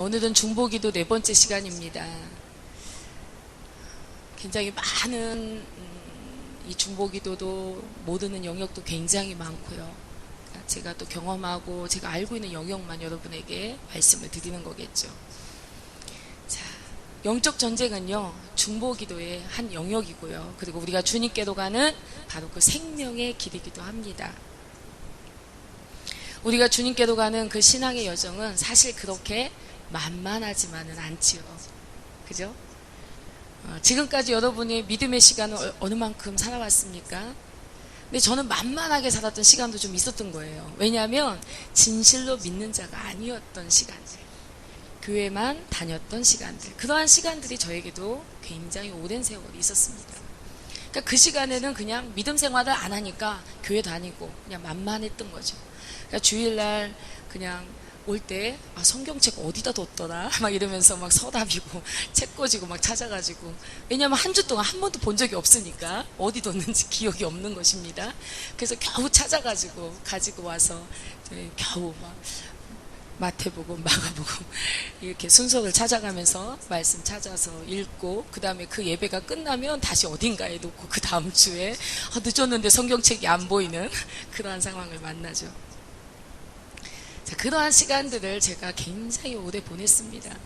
오늘은 중보기도 네 번째 시간입니다. 굉장히 많은 이 중보기도도 모르는 영역도 굉장히 많고요. 제가 또 경험하고 제가 알고 있는 영역만 여러분에게 말씀을 드리는 거겠죠. 자, 영적 전쟁은요, 중보기도의 한 영역이고요. 그리고 우리가 주님께로 가는 바로 그 생명의 길이기도 합니다. 우리가 주님께로 가는 그 신앙의 여정은 사실 그렇게 만만하지만은 않지요. 그죠? 지금까지 여러분이 믿음의 시간을 어느 만큼 살아왔습니까? 근데 저는 만만하게 살았던 시간도 좀 있었던 거예요. 왜냐하면 진실로 믿는 자가 아니었던 시간들, 교회만 다녔던 시간들, 그러한 시간들이 저에게도 굉장히 오랜 세월이 있었습니다. 그러니까 그 시간에는 그냥 믿음 생활을 안 하니까 교회 다니고 그냥 만만했던 거죠. 그러니까 주일날 그냥 올 때 성경책 어디다 뒀더라 막 이러면서 막 서랍이고 책 꽂이고 막 찾아가지고, 왜냐하면 한 주 동안 한 번도 본 적이 없으니까 어디 뒀는지 기억이 없는 것입니다. 그래서 겨우 찾아가지고 가지고 와서 겨우 막 마태복음, 마가복음 이렇게 순서를 찾아가면서 말씀 찾아서 읽고, 그 다음에 그 예배가 끝나면 다시 어딘가에 놓고 그 다음 주에 늦었는데 성경책이 안 보이는 그러한 상황을 만나죠. 자, 그러한 시간들을 제가 굉장히 오래 보냈습니다.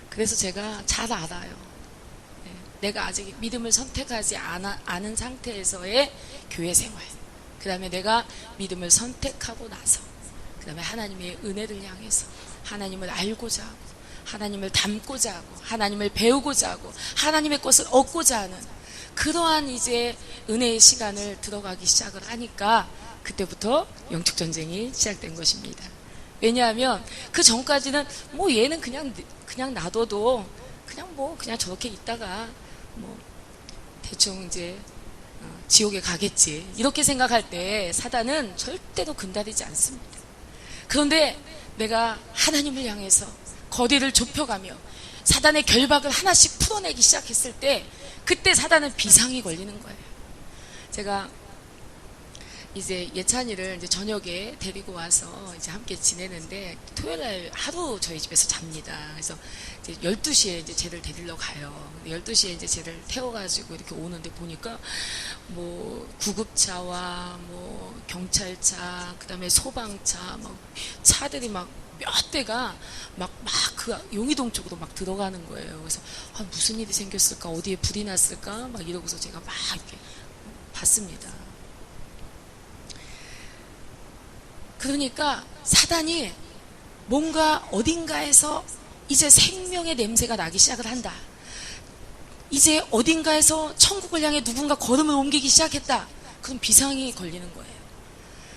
그래서 제가 잘 알아요. 내가 아직 믿음을 선택하지 않은 상태에서의 교회 생활, 그 다음에 내가 믿음을 선택하고 나서, 그 다음에 하나님의 은혜를 향해서 하나님을 알고자 하고, 하나님을 닮고자 하고, 하나님을 배우고자 하고, 하나님의 것을 얻고자 하는 그러한 이제 은혜의 시간을 들어가기 시작을 하니까 그때부터 영적 전쟁이 시작된 것입니다. 왜냐하면 그 전까지는 뭐 얘는 그냥 놔둬도 그냥 저렇게 있다가 뭐 대충 이제 지옥에 가겠지, 이렇게 생각할 때 사단은 절대로 근달이지 않습니다. 그런데 내가 하나님을 향해서 거리를 좁혀가며 사단의 결박을 하나씩 풀어내기 시작했을 때, 그때 사단은 비상이 걸리는 거예요. 제가 이제 예찬이를 이제 저녁에 데리고 와서 이제 함께 지내는데, 토요일날 하루 저희 집에서 잡니다. 그래서 이제 12시에 이제 쟤를 데리러 가요. 12시에 이제 쟤를 태워가지고 이렇게 오는데 보니까 뭐 구급차와 뭐 경찰차, 그 다음에 소방차, 막 차들이 막 몇 대가 막 그 용의동 쪽으로 막 들어가는 거예요. 그래서 무슨 일이 생겼을까, 어디에 불이 났을까 막 이러고서 제가 막 이렇게 봤습니다. 그러니까 사단이 뭔가 어딘가에서 이제 생명의 냄새가 나기 시작을 한다, 이제 어딘가에서 천국을 향해 누군가 걸음을 옮기기 시작했다, 그럼 비상이 걸리는 거예요.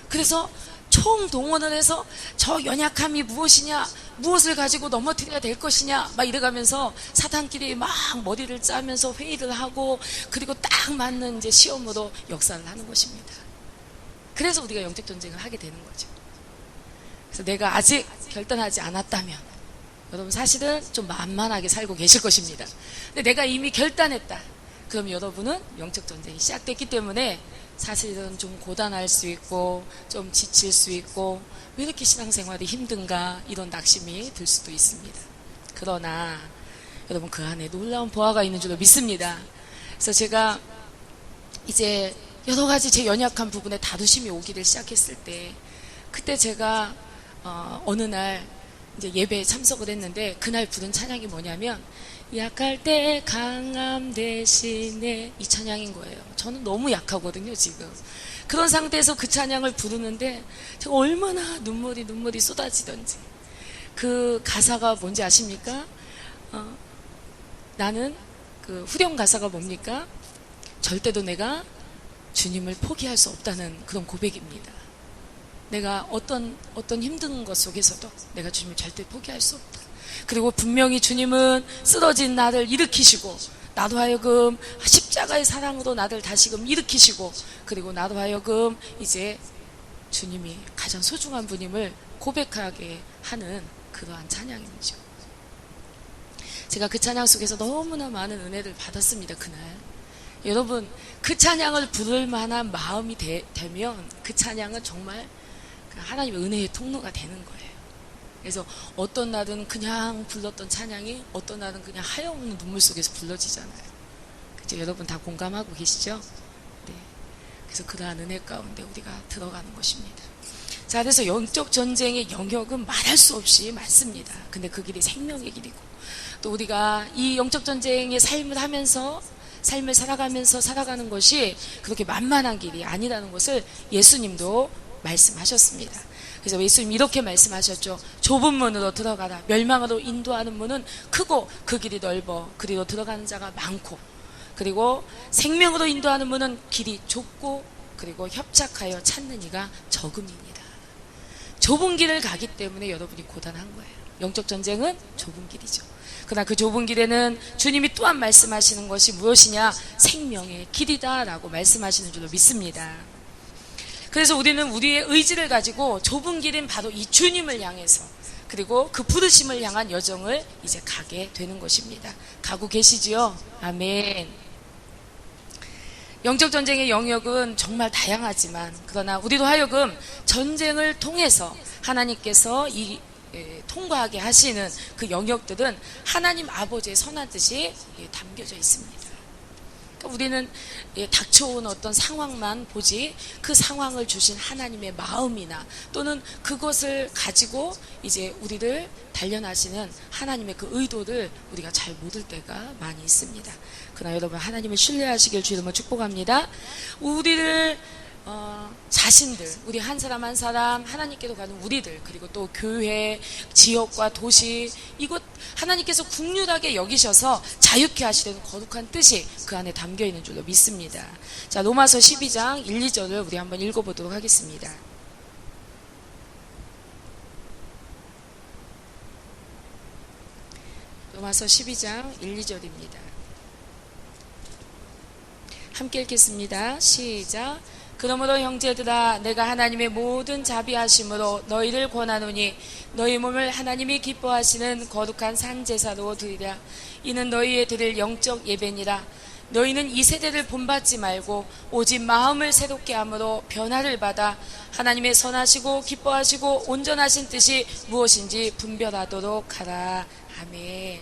그래서 총동원을 해서 저 연약함이 무엇이냐, 무엇을 가지고 넘어뜨려야 될 것이냐 막 이래가면서 사단끼리 막 머리를 짜면서 회의를 하고, 그리고 딱 맞는 이제 시험으로 역사를 하는 것입니다. 그래서 우리가 영적 전쟁을 하게 되는 거죠. 그래서 내가 아직 결단하지 않았다면 여러분 사실은 좀 만만하게 살고 계실 것입니다. 근데 내가 이미 결단했다, 그럼 여러분은 영적 전쟁이 시작됐기 때문에 사실은 좀 고단할 수 있고 좀 지칠 수 있고, 왜 이렇게 신앙생활이 힘든가 이런 낙심이 들 수도 있습니다. 그러나 여러분 그 안에 놀라운 보화가 있는 줄로 믿습니다. 그래서 제가 이제 여러 가지 제 연약한 부분에 다루심이 오기를 시작했을 때, 그때 제가 어느 날 이제 예배에 참석을 했는데, 그날 부른 찬양이 뭐냐면 약할 때 강함 대신에, 이 찬양인 거예요. 저는 너무 약하거든요 지금. 그런 상태에서 그 찬양을 부르는데 제가 얼마나 눈물이 쏟아지던지. 그 가사가 뭔지 아십니까? 나는 그 후렴 가사가 뭡니까? 절대로 내가 주님을 포기할 수 없다는 그런 고백입니다. 내가 어떤 힘든 것 속에서도 내가 주님을 절대 포기할 수 없다. 그리고 분명히 주님은 쓰러진 나를 일으키시고, 나도 하여금 십자가의 사랑으로 나를 다시금 일으키시고, 그리고 나도 하여금 이제 주님이 가장 소중한 분임을 고백하게 하는 그러한 찬양이죠. 제가 그 찬양 속에서 너무나 많은 은혜를 받았습니다. 그날 여러분, 그 찬양을 부를 만한 마음이 되면 그 찬양은 정말 하나님의 은혜의 통로가 되는 거예요. 그래서 어떤 날은 그냥 불렀던 찬양이 어떤 날은 그냥 하염없는 눈물 속에서 불러지잖아요. 그죠? 여러분 다 공감하고 계시죠? 네. 그래서 그러한 은혜 가운데 우리가 들어가는 것입니다. 자, 그래서 영적 전쟁의 영역은 말할 수 없이 많습니다. 근데 그 길이 생명의 길이고, 또 우리가 이 영적 전쟁의 삶을 하면서 삶을 살아가면서 살아가는 것이 그렇게 만만한 길이 아니라는 것을 예수님도 말씀하셨습니다. 그래서 예수님 이렇게 말씀하셨죠. 좁은 문으로 들어가라. 멸망으로 인도하는 문은 크고 그 길이 넓어 그리로 들어가는 자가 많고, 그리고 생명으로 인도하는 문은 길이 좁고 그리고 협착하여 찾는 이가 적음입니다. 좁은 길을 가기 때문에 여러분이 고단한 거예요. 영적 전쟁은 좁은 길이죠. 그러나 그 좁은 길에는 주님이 또한 말씀하시는 것이 무엇이냐? 생명의 길이다 라고 말씀하시는 줄로 믿습니다. 그래서 우리는 우리의 의지를 가지고 좁은 길인 바로 이 주님을 향해서, 그리고 그 부르심을 향한 여정을 이제 가게 되는 것입니다. 가고 계시지요? 아멘. 영적 전쟁의 영역은 정말 다양하지만, 그러나 우리도 하여금 전쟁을 통해서 하나님께서 통과하게 하시는 그 영역들은 하나님 아버지의 선한 뜻이 담겨져 있습니다. 그러니까 우리는 닥쳐온 어떤 상황만 보지, 그 상황을 주신 하나님의 마음이나 또는 그것을 가지고 이제 우리를 단련하시는 하나님의 그 의도를 우리가 잘 모를 때가 많이 있습니다. 그러나 여러분, 하나님을 신뢰하시길 주 이름으로 축복합니다. 우리를 자신들, 우리 한 사람 한 사람, 하나님께로 가는 우리들, 그리고 또 교회, 지역과 도시, 이곳 하나님께서 긍휼하게 여기셔서 자유케 하시려는 거룩한 뜻이 그 안에 담겨 있는 줄로 믿습니다. 자, 로마서 12장 1, 2절을 우리 한번 읽어보도록 하겠습니다. 로마서 12장 1, 2절입니다. 함께 읽겠습니다. 시작. 그러므로 형제들아, 내가 하나님의 모든 자비하심으로 너희를 권하노니 너희 몸을 하나님이 기뻐하시는 거룩한 산제사로 드리라. 이는 너희의 드릴 영적 예배니라. 너희는 이 세대를 본받지 말고 오직 마음을 새롭게 함으로 변화를 받아 하나님의 선하시고 기뻐하시고 온전하신 뜻이 무엇인지 분별하도록 하라. 아멘.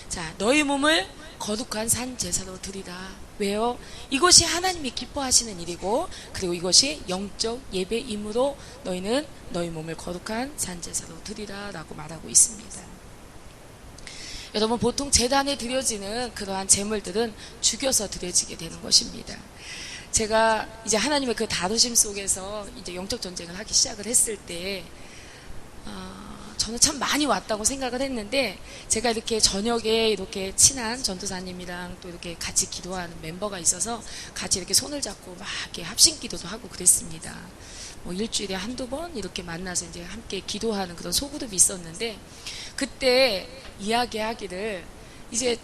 자, 너희 몸을 거룩한 산 제사로 드리라. 왜요? 이것이 하나님이 기뻐하시는 일이고, 그리고 이것이 영적 예배이므로 너희는 너희 몸을 거룩한 산 제사로 드리라 라고 말하고 있습니다. 여러분, 보통 제단에 드려지는 그러한 제물들은 죽여서 드려지게 되는 것입니다. 제가 이제 하나님의 그 다루심 속에서 이제 영적 전쟁을 하기 시작을 했을 때 저는 참 많이 왔다고 생각을 했는데, 제가 이렇게 저녁에 이렇게 친한 전도사님이랑 또 이렇게 같이 기도하는 멤버가 있어서 같이 이렇게 손을 잡고 막 이렇게 합심 기도도 하고 그랬습니다. 뭐 일주일에 한두 번 이렇게 만나서 이제 함께 기도하는 그런 소그룹이 있었는데, 그때 이야기하기를 이제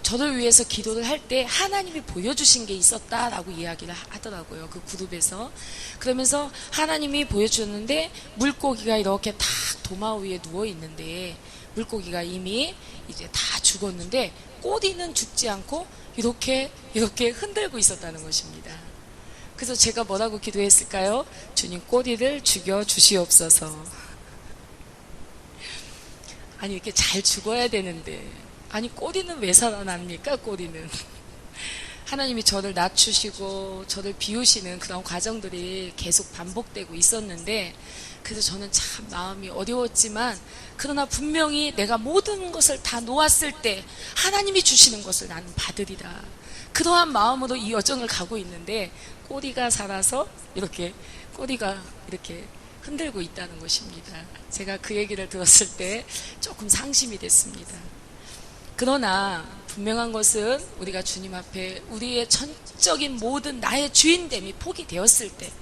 저를 위해서 기도를 할 때 하나님이 보여주신 게 있었다라고 이야기를 하더라고요. 그 그룹에서. 그러면서 하나님이 보여주셨는데, 물고기가 이렇게 딱 도마 위에 누워 있는데, 물고기가 이미 이제 다 죽었는데 꼬리는 죽지 않고 이렇게 흔들고 있었다는 것입니다. 그래서 제가 뭐라고 기도했을까요? 주님, 꼬리를 죽여 주시옵소서. 아니, 이렇게 잘 죽어야 되는데, 아니 꼬리는 왜 살아납니까? 꼬리는. 하나님이 저를 낮추시고 저를 비우시는 그런 과정들이 계속 반복되고 있었는데, 그래서 저는 참 마음이 어려웠지만, 그러나 분명히 내가 모든 것을 다 놓았을 때 하나님이 주시는 것을 나는 받으리라, 그러한 마음으로 이 여정을 가고 있는데, 꼬리가 살아서 꼬리가 이렇게 흔들고 있다는 것입니다. 제가 그 얘기를 들었을 때 조금 상심이 됐습니다. 그러나 분명한 것은, 우리가 주님 앞에 우리의 전적인 모든 나의 주인됨이 포기되었을 때,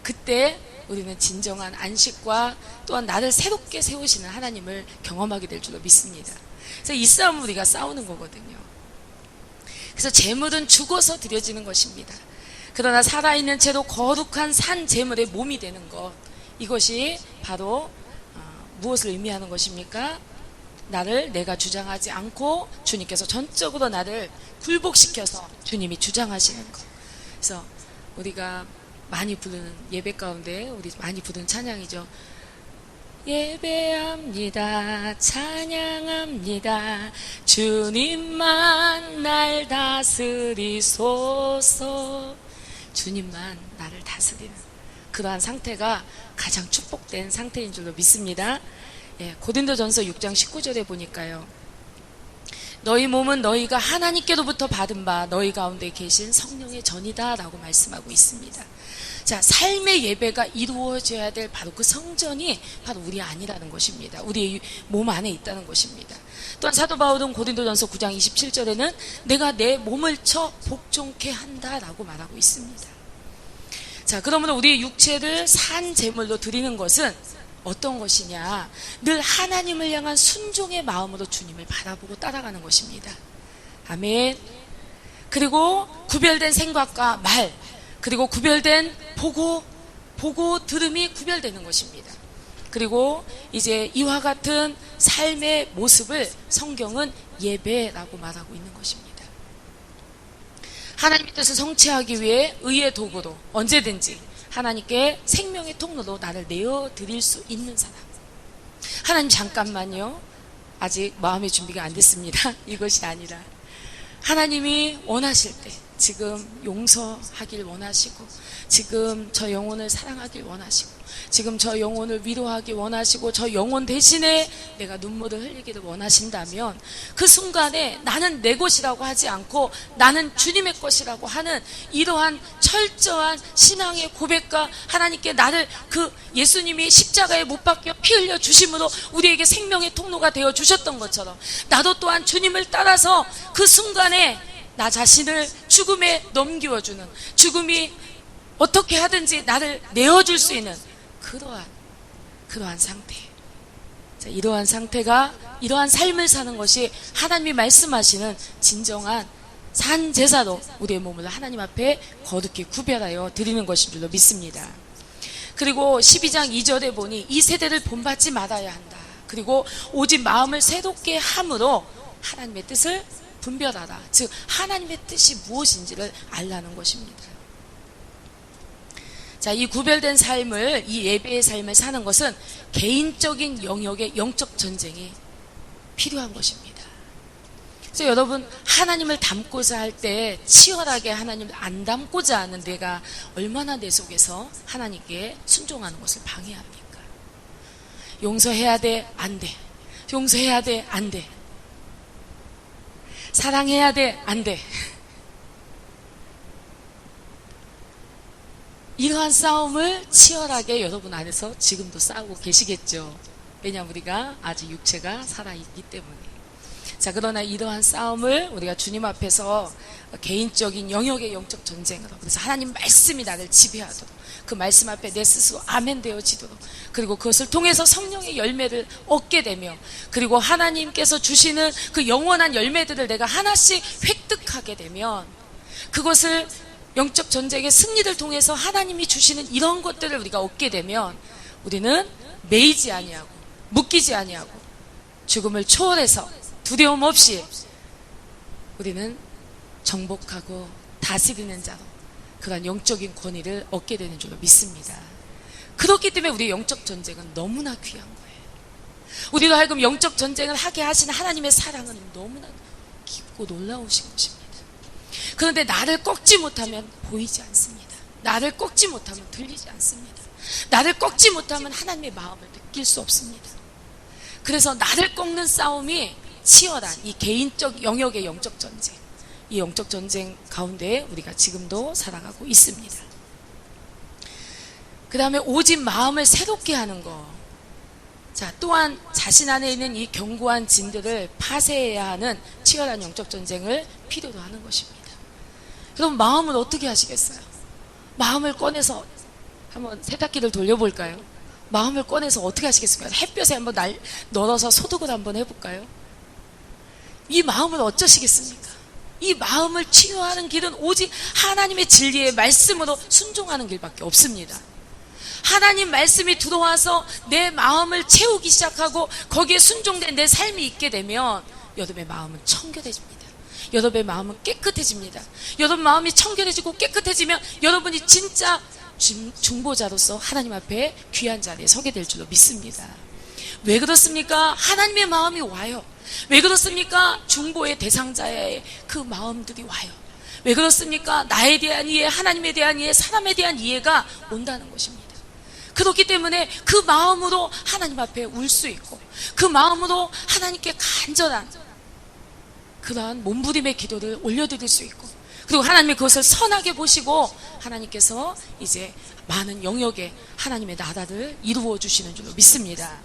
그때 우리는 진정한 안식과 또한 나를 새롭게 세우시는 하나님을 경험하게 될 줄로 믿습니다. 그래서 이 싸움은 우리가 싸우는 거거든요. 그래서 제물은 죽어서 드려지는 것입니다. 그러나 살아있는 채로 거룩한 산 제물의 몸이 되는 것, 이것이 바로 무엇을 의미하는 것입니까? 나를 내가 주장하지 않고 주님께서 전적으로 나를 굴복시켜서 주님이 주장하시는 것. 그래서 우리가 많이 부르는 예배 가운데 우리 많이 부르는 찬양이죠. 예배합니다. 찬양합니다. 주님만 날 다스리소서. 주님만 나를 다스리는 그러한 상태가 가장 축복된 상태인 줄로 믿습니다. 고린도전서 6장 19절에 보니까요, 너희 몸은 너희가 하나님께로부터 받은 바 너희 가운데 계신 성령의 전이다 라고 말씀하고 있습니다. 자, 삶의 예배가 이루어져야 될 바로 그 성전이 바로 우리 안이라는 것입니다. 우리의 몸 안에 있다는 것입니다. 또한 사도 바울은 고린도전서 9장 27절에는 내가 내 몸을 쳐 복종케 한다라고 말하고 있습니다. 자, 그러면 우리의 육체를 산 제물로 드리는 것은 어떤 것이냐? 늘 하나님을 향한 순종의 마음으로 주님을 바라보고 따라가는 것입니다. 아멘. 그리고 구별된 생각과 말, 그리고 구별된 보고 들음이 구별되는 것입니다. 그리고 이제 이와 같은 삶의 모습을 성경은 예배라고 말하고 있는 것입니다. 하나님의 뜻을 성취하기 위해 의의 도구로 언제든지 하나님께 생명의 통로로 나를 내어드릴 수 있는 사람. 하나님 잠깐만요. 아직 마음의 준비가 안 됐습니다. 이것이 아니라 하나님이 원하실 때 지금 용서하길 원하시고, 지금 저 영혼을 사랑하길 원하시고, 지금 저 영혼을 위로하길 원하시고, 저 영혼 대신에 내가 눈물을 흘리기를 원하신다면 그 순간에 나는 내 것이라고 하지 않고 나는 주님의 것이라고 하는 이러한 철저한 신앙의 고백과 하나님께 나를 그 예수님이 십자가에 못 박혀 피 흘려 주심으로 우리에게 생명의 통로가 되어 주셨던 것처럼 나도 또한 주님을 따라서 그 순간에 나 자신을 죽음에 넘기워주는, 죽음이 어떻게 하든지 나를 내어줄 수 있는 그러한 상태. 자, 이러한 상태가, 이러한 삶을 사는 것이 하나님이 말씀하시는 진정한 산 제사로 우리의 몸을 하나님 앞에 거룩히 구별하여 드리는 것인 줄로 믿습니다. 그리고 12장 2절에 보니 이 세대를 본받지 말아야 한다. 그리고 오직 마음을 새롭게 함으로 하나님의 뜻을 분별하라. 즉 하나님의 뜻이 무엇인지를 알라는 것입니다. 자, 이 구별된 삶을, 이 예배의 삶을 사는 것은 개인적인 영역의 영적 전쟁이 필요한 것입니다. 그래서 여러분, 하나님을 닮고자 할 때 치열하게 하나님을 안 닮고자 하는 내가 얼마나 내 속에서 하나님께 순종하는 것을 방해합니까? 용서해야 돼? 안 돼. 용서해야 돼? 안 돼. 사랑해야 돼? 안 돼. 이러한 싸움을 치열하게 여러분 안에서 지금도 싸우고 계시겠죠. 왜냐하면 우리가 아직 육체가 살아있기 때문에. 자, 그러나 이러한 싸움을 우리가 주님 앞에서 개인적인 영역의 영적 전쟁으로, 그래서 하나님 말씀이 나를 지배하도록, 그 말씀 앞에 내 스스로 아멘 되어지도록, 그리고 그것을 통해서 성령의 열매를 얻게 되며, 그리고 하나님께서 주시는 그 영원한 열매들을 내가 하나씩 획득하게 되면, 그것을 영적 전쟁의 승리를 통해서 하나님이 주시는 이런 것들을 우리가 얻게 되면 우리는 매이지 아니하고 묶이지 아니하고 죽음을 초월해서 두려움 없이 우리는 정복하고 다스리는 자로 그런 영적인 권위를 얻게 되는 줄로 믿습니다. 그렇기 때문에 우리의 영적 전쟁은 너무나 귀한 거예요. 우리로 하여금 영적 전쟁을 하게 하신 하나님의 사랑은 너무나 깊고 놀라우신 것입니다. 그런데 나를 꺾지 못하면 보이지 않습니다. 나를 꺾지 못하면 들리지 않습니다. 나를 꺾지 못하면 하나님의 마음을 느낄 수 없습니다. 그래서 나를 꺾는 싸움이 치열한 이 개인적 영역의 영적 전쟁, 이 영적 전쟁 가운데 우리가 지금도 살아가고 있습니다. 그 다음에 오직 마음을 새롭게 하는 것. 자, 또한 자신 안에 있는 이 견고한 진들을 파쇄해야 하는 치열한 영적 전쟁을 필요로 하는 것입니다. 그럼 마음을 어떻게 하시겠어요? 마음을 꺼내서 한번 세탁기를 돌려볼까요? 마음을 꺼내서 어떻게 하시겠습니까? 햇볕에 한번 널어서 소독을 한번 해볼까요? 이 마음을 어쩌시겠습니까? 이 마음을 치유하는 길은 오직 하나님의 진리의 말씀으로 순종하는 길밖에 없습니다. 하나님 말씀이 들어와서 내 마음을 채우기 시작하고 거기에 순종된 내 삶이 있게 되면 여러분의 마음은 청결해집니다. 여러분의 마음은 깨끗해집니다. 여러분 마음이 청결해지고 깨끗해지면 여러분이 진짜 중보자로서 하나님 앞에 귀한 자리에 서게 될 줄로 믿습니다. 왜 그렇습니까? 하나님의 마음이 와요. 왜 그렇습니까? 중보의 대상자의 그 마음들이 와요. 왜 그렇습니까? 나에 대한 이해, 하나님에 대한 이해, 사람에 대한 이해가 온다는 것입니다. 그렇기 때문에 그 마음으로 하나님 앞에 울 수 있고, 그 마음으로 하나님께 간절한 그러한 몸부림의 기도를 올려드릴 수 있고, 그리고 하나님이 그것을 선하게 보시고 하나님께서 이제 많은 영역에 하나님의 나라를 이루어 주시는 줄로 믿습니다.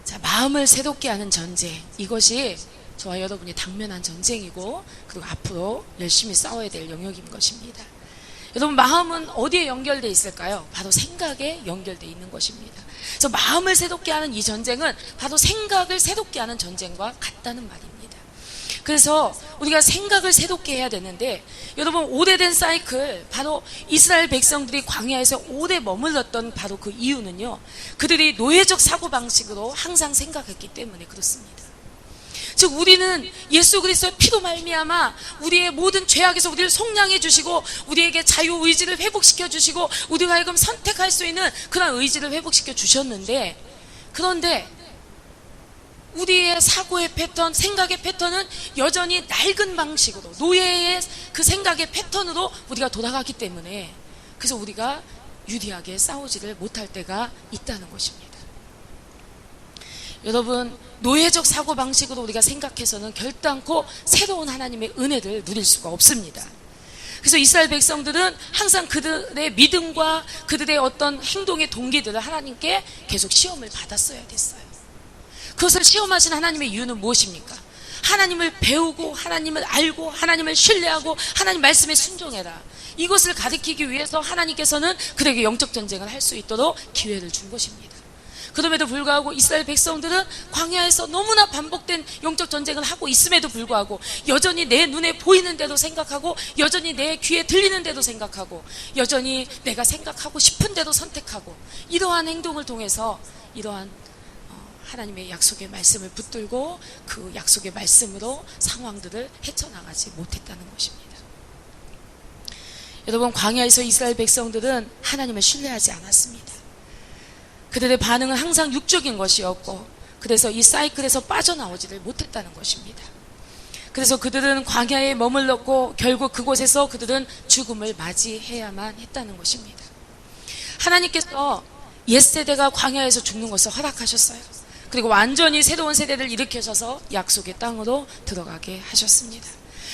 자, 마음을 새롭게 하는 전쟁, 이것이 저와 여러분이 당면한 전쟁이고, 그리고 앞으로 열심히 싸워야 될 영역인 것입니다. 여러분, 마음은 어디에 연결되어 있을까요? 바로 생각에 연결되어 있는 것입니다. 그래서 마음을 새롭게 하는 이 전쟁은 바로 생각을 새롭게 하는 전쟁과 같다는 말입니다. 그래서 우리가 생각을 새롭게 해야 되는데, 여러분, 오래된 사이클, 바로 이스라엘 백성들이 광야에서 오래 머물렀던 바로 그 이유는요, 그들이 노예적 사고방식으로 항상 생각했기 때문에 그렇습니다. 즉, 우리는 예수 그리스도의 피로 말미암아 우리의 모든 죄악에서 우리를 속량해 주시고, 우리에게 자유의지를 회복시켜 주시고, 우리가 하여금 선택할 수 있는 그런 의지를 회복시켜 주셨는데, 그런데 우리의 사고의 패턴, 생각의 패턴은 여전히 낡은 방식으로, 노예의 그 생각의 패턴으로 우리가 돌아가기 때문에, 그래서 우리가 유리하게 싸우지를 못할 때가 있다는 것입니다. 여러분, 노예적 사고방식으로 우리가 생각해서는 결단코 새로운 하나님의 은혜를 누릴 수가 없습니다. 그래서 이스라엘 백성들은 항상 그들의 믿음과 그들의 어떤 행동의 동기들을 하나님께 계속 시험을 받았어야 됐어요. 그것을 시험하신 하나님의 이유는 무엇입니까? 하나님을 배우고, 하나님을 알고, 하나님을 신뢰하고, 하나님 말씀에 순종해라, 이것을 가르치기 위해서 하나님께서는 그들에게 영적 전쟁을 할 수 있도록 기회를 준 것입니다. 그럼에도 불구하고 이스라엘 백성들은 광야에서 너무나 반복된 영적 전쟁을 하고 있음에도 불구하고 여전히 내 눈에 보이는 대로 생각하고, 여전히 내 귀에 들리는 대로 생각하고, 여전히 내가 생각하고 싶은 대로 선택하고, 이러한 행동을 통해서 이러한 하나님의 약속의 말씀을 붙들고 그 약속의 말씀으로 상황들을 헤쳐나가지 못했다는 것입니다. 여러분, 광야에서 이스라엘 백성들은 하나님을 신뢰하지 않았습니다. 그들의 반응은 항상 육적인 것이었고, 그래서 이 사이클에서 빠져나오지를 못했다는 것입니다. 그래서 그들은 광야에 머물렀고, 결국 그곳에서 그들은 죽음을 맞이해야만 했다는 것입니다. 하나님께서 옛세대가 광야에서 죽는 것을 허락하셨어요. 그리고 완전히 새로운 세대를 일으켜셔서 약속의 땅으로 들어가게 하셨습니다.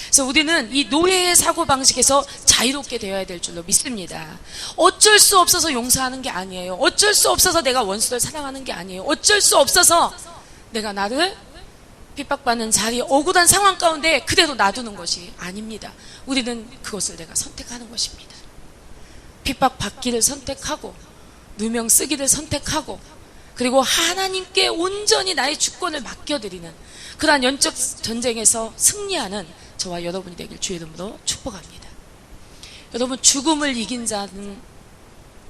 그래서 우리는 이 노예의 사고방식에서 자유롭게 되어야 될 줄로 믿습니다. 어쩔 수 없어서 용서하는 게 아니에요. 어쩔 수 없어서 내가 원수를 사랑하는 게 아니에요. 어쩔 수 없어서 내가 나를 핍박받는 자리, 억울한 상황 가운데 그대로 놔두는 것이 아닙니다. 우리는 그것을 내가 선택하는 것입니다. 핍박받기를 선택하고, 누명 쓰기를 선택하고, 그리고 하나님께 온전히 나의 주권을 맡겨드리는 그러한 영적 전쟁에서 승리하는 저와 여러분이 되길 주의 이름으로 축복합니다. 여러분, 죽음을 이긴 자는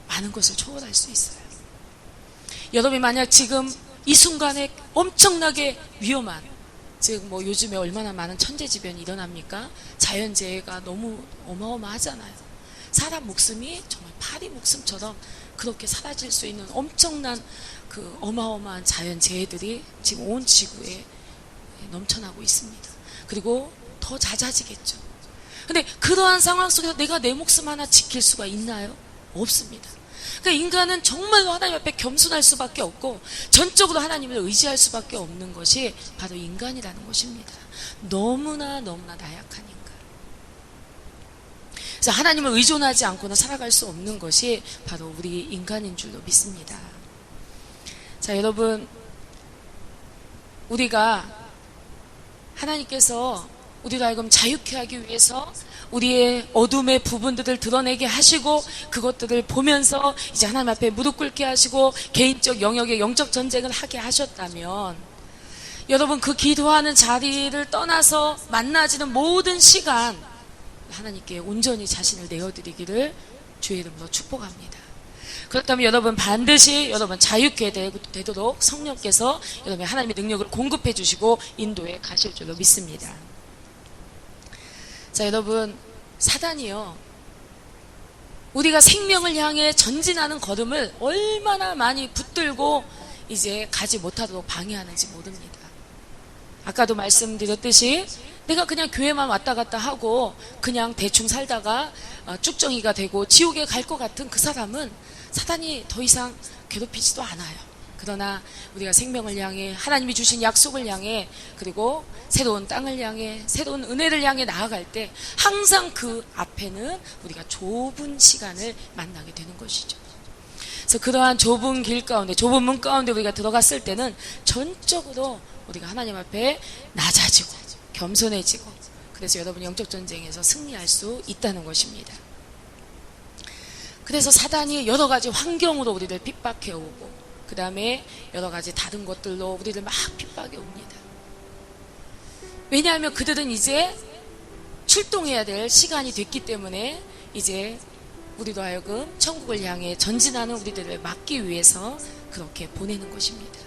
많은 것을 초월할 수 있어요. 여러분이 만약 지금 이 순간에 엄청나게 위험한, 즉 뭐 요즘에 얼마나 많은 천재지변이 일어납니까? 자연재해가 너무 어마어마하잖아요. 사람 목숨이 정말 파리 목숨처럼 그렇게 사라질 수 있는 엄청난 그 어마어마한 자연재해들이 지금 온 지구에 넘쳐나고 있습니다. 그리고 더 잦아지겠죠. 근데 그러한 상황 속에서 내가 내 목숨 하나 지킬 수가 있나요? 없습니다. 그러니까 인간은 정말로 하나님 앞에 겸손할 수밖에 없고, 전적으로 하나님을 의지할 수밖에 없는 것이 바로 인간이라는 것입니다. 너무나 나약한 인간. 그래서 하나님을 의존하지 않고는 살아갈 수 없는 것이 바로 우리 인간인 줄로 믿습니다. 자, 여러분, 우리가 하나님께서 우리를 하여금 자유케 하기 위해서 우리의 어둠의 부분들을 드러내게 하시고, 그것들을 보면서 이제 하나님 앞에 무릎 꿇게 하시고 개인적 영역의 영적 전쟁을 하게 하셨다면, 여러분, 그 기도하는 자리를 떠나서 만나지는 모든 시간 하나님께 온전히 자신을 내어드리기를 주의 이름으로 축복합니다. 그렇다면 여러분, 반드시 여러분 자유케 되도록 성령께서 여러분의 하나님의 능력을 공급해 주시고 인도에 가실 줄로 믿습니다. 자, 여러분, 사단이요, 우리가 생명을 향해 전진하는 걸음을 얼마나 많이 붙들고 이제 가지 못하도록 방해하는지 모릅니다. 아까도 말씀드렸듯이 내가 그냥 교회만 왔다 갔다 하고 그냥 대충 살다가 쭉정이가 되고 지옥에 갈 것 같은 그 사람은 사단이 더 이상 괴롭히지도 않아요. 그러나 우리가 생명을 향해, 하나님이 주신 약속을 향해, 그리고 새로운 땅을 향해, 새로운 은혜를 향해 나아갈 때 항상 그 앞에는 우리가 좁은 시간을 만나게 되는 것이죠. 그래서 그러한 좁은 길 가운데, 좁은 문 가운데 우리가 들어갔을 때는 전적으로 우리가 하나님 앞에 낮아지고 겸손해지고, 그래서 여러분 영적 전쟁에서 승리할 수 있다는 것입니다. 그래서 사단이 여러 가지 환경으로 우리를 핍박해 오고, 그 다음에 여러 가지 다른 것들로 우리를 막 핍박해 옵니다. 왜냐하면 그들은 이제 출동해야 될 시간이 됐기 때문에 이제 우리도 하여금 천국을 향해 전진하는 우리들을 막기 위해서 그렇게 보내는 것입니다.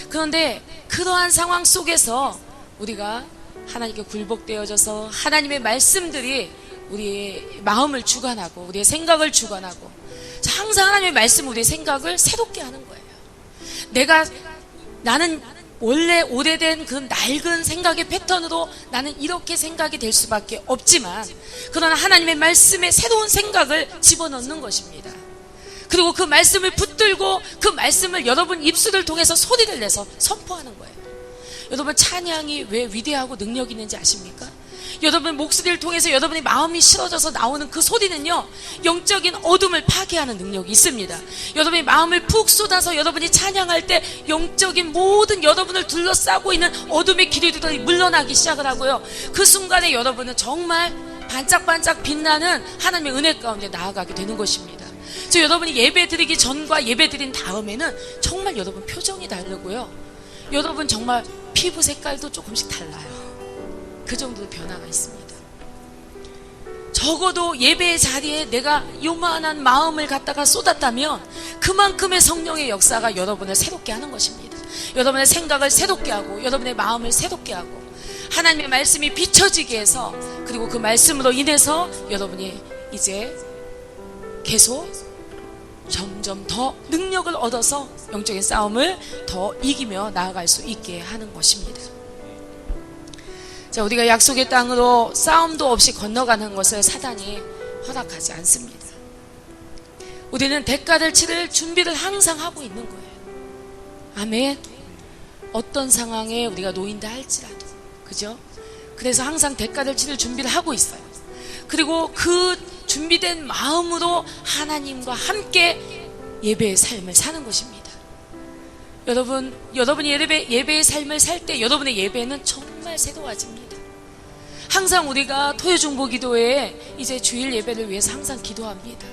그런데 그러한 상황 속에서 우리가 하나님께 굴복되어져서 하나님의 말씀들이 우리의 마음을 주관하고 우리의 생각을 주관하고, 항상 하나님의 말씀 우리의 생각을 새롭게 하는 거예요. 나는 원래 오래된 그 낡은 생각의 패턴으로 나는 이렇게 생각이 될 수밖에 없지만, 그러나 하나님의 말씀에 새로운 생각을 집어넣는 것입니다. 그리고 그 말씀을 붙들고 그 말씀을 여러분 입술을 통해서 소리를 내서 선포하는 거예요. 여러분, 찬양이 왜 위대하고 능력이 있는지 아십니까? 여러분 목소리를 통해서 여러분의 마음이 실어져서 나오는 그 소리는요, 영적인 어둠을 파괴하는 능력이 있습니다. 여러분의 마음을 푹 쏟아서 여러분이 찬양할 때 영적인 모든 여러분을 둘러싸고 있는 어둠의 기류들이 물러나기 시작을 하고요, 그 순간에 여러분은 정말 반짝반짝 빛나는 하나님의 은혜 가운데 나아가게 되는 것입니다. 그래서 여러분이 예배 드리기 전과 예배 드린 다음에는 정말 여러분 표정이 다르고요, 여러분 정말 피부 색깔도 조금씩 달라요. 그 정도 변화가 있습니다. 적어도 예배의 자리에 내가 요만한 마음을 갖다가 쏟았다면 그만큼의 성령의 역사가 여러분을 새롭게 하는 것입니다. 여러분의 생각을 새롭게 하고 여러분의 마음을 새롭게 하고 하나님의 말씀이 비춰지게 해서, 그리고 그 말씀으로 인해서 여러분이 이제 계속 점점 더 능력을 얻어서 영적인 싸움을 더 이기며 나아갈 수 있게 하는 것입니다. 자, 우리가 약속의 땅으로 싸움도 없이 건너가는 것을 사단이 허락하지 않습니다. 우리는 대가를 치를 준비를 항상 하고 있는 거예요. 아멘. 어떤 상황에 우리가 놓인다 할지라도, 그죠? 그래서 항상 대가를 치를 준비를 하고 있어요. 그리고 그 준비된 마음으로 하나님과 함께 예배의 삶을 사는 것입니다. 여러분이 예배의 삶을 살 때 여러분의 예배는 정말 새로워집니다. 항상 우리가 토요중보 기도회에 이제 주일 예배를 위해서 항상 기도합니다.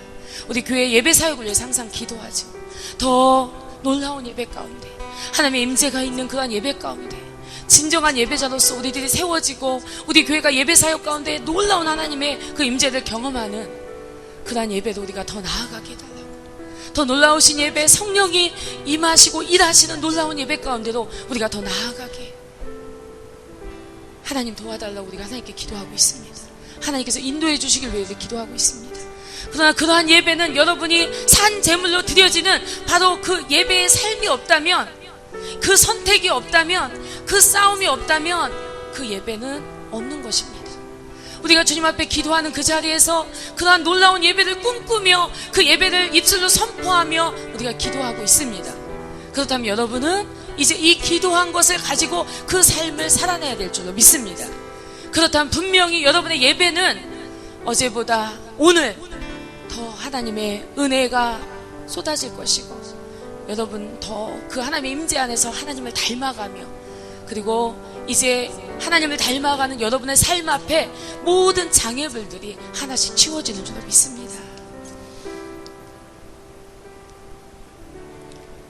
우리 교회 예배 사역을 위해서 항상 기도하죠. 더 놀라운 예배 가운데, 하나님의 임재가 있는 그러한 예배 가운데 진정한 예배자로서 우리들이 세워지고, 우리 교회가 예배 사역 가운데 놀라운 하나님의 그 임재를 경험하는 그러한 예배로 우리가 더 나아가게 해달라고, 더 놀라우신 예배, 성령이 임하시고 일하시는 놀라운 예배 가운데로 우리가 더 나아가게 하나님 도와달라고 우리가 하나님께 기도하고 있습니다. 하나님께서 인도해 주시길 위해서 기도하고 있습니다. 그러나 그러한 예배는 여러분이 산 제물로 드려지는 바로 그 예배의 삶이 없다면, 그 선택이 없다면, 그 싸움이 없다면 그 예배는 없는 것입니다. 우리가 주님 앞에 기도하는 그 자리에서 그러한 놀라운 예배를 꿈꾸며 그 예배를 입술로 선포하며 우리가 기도하고 있습니다. 그렇다면 여러분은 이제 이 기도한 것을 가지고 그 삶을 살아내야 될 줄로 믿습니다. 그렇다면 분명히 여러분의 예배는 어제보다 오늘 더 하나님의 은혜가 쏟아질 것이고, 여러분 더 그 하나님의 임재 안에서 하나님을 닮아가며, 그리고 이제 하나님을 닮아가는 여러분의 삶 앞에 모든 장애물들이 하나씩 치워지는 줄로 믿습니다.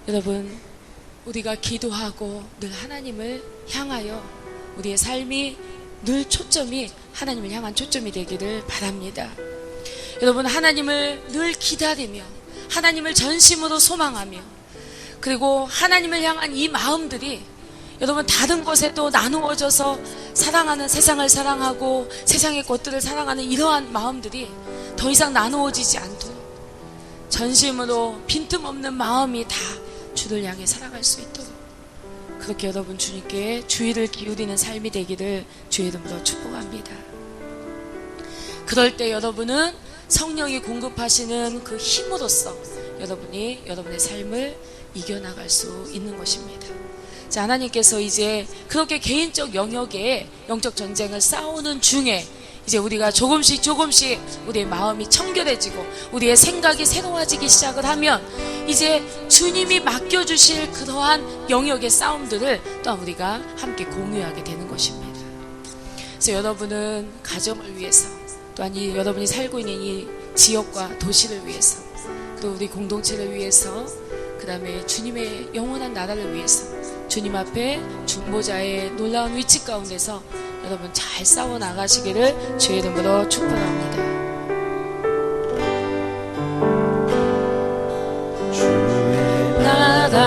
여러분, 우리가 기도하고 늘 하나님을 향하여 우리의 삶이 늘 초점이 하나님을 향한 초점이 되기를 바랍니다. 여러분, 하나님을 늘 기다리며 하나님을 전심으로 소망하며, 그리고 하나님을 향한 이 마음들이 여러분 다른 것에도 나누어져서 사랑하는, 세상을 사랑하고 세상의 것들을 사랑하는 이러한 마음들이 더 이상 나누어지지 않도록 전심으로 빈틈없는 마음이 다 주를 향해 살아갈 수 있도록 그렇게 여러분 주님께 주의를 기울이는 삶이 되기를 주의 이름으로 축복합니다. 그럴 때 여러분은 성령이 공급하시는 그 힘으로써 여러분이 여러분의 삶을 이겨나갈 수 있는 것입니다. 자, 하나님께서 이제 그렇게 개인적 영역에 영적 전쟁을 싸우는 중에 이제 우리가 조금씩 우리의 마음이 청결해지고 우리의 생각이 새로워지기 시작을 하면 이제 주님이 맡겨주실 그러한 영역의 싸움들을 또한 우리가 함께 공유하게 되는 것입니다. 그래서 여러분은 가정을 위해서 또한 여러분이 살고 있는 이 지역과 도시를 위해서 또 우리 공동체를 위해서 그 다음에 주님의 영원한 나라를 위해서 주님 앞에 중보자의 놀라운 위치 가운데서 여러분 잘 싸워 나가시기를 주의 이름으로 축복합니다. 주의 나라가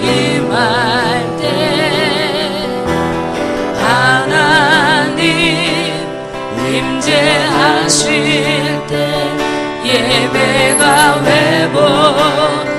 임할 때 하나님 임재하실 때 예배가 회복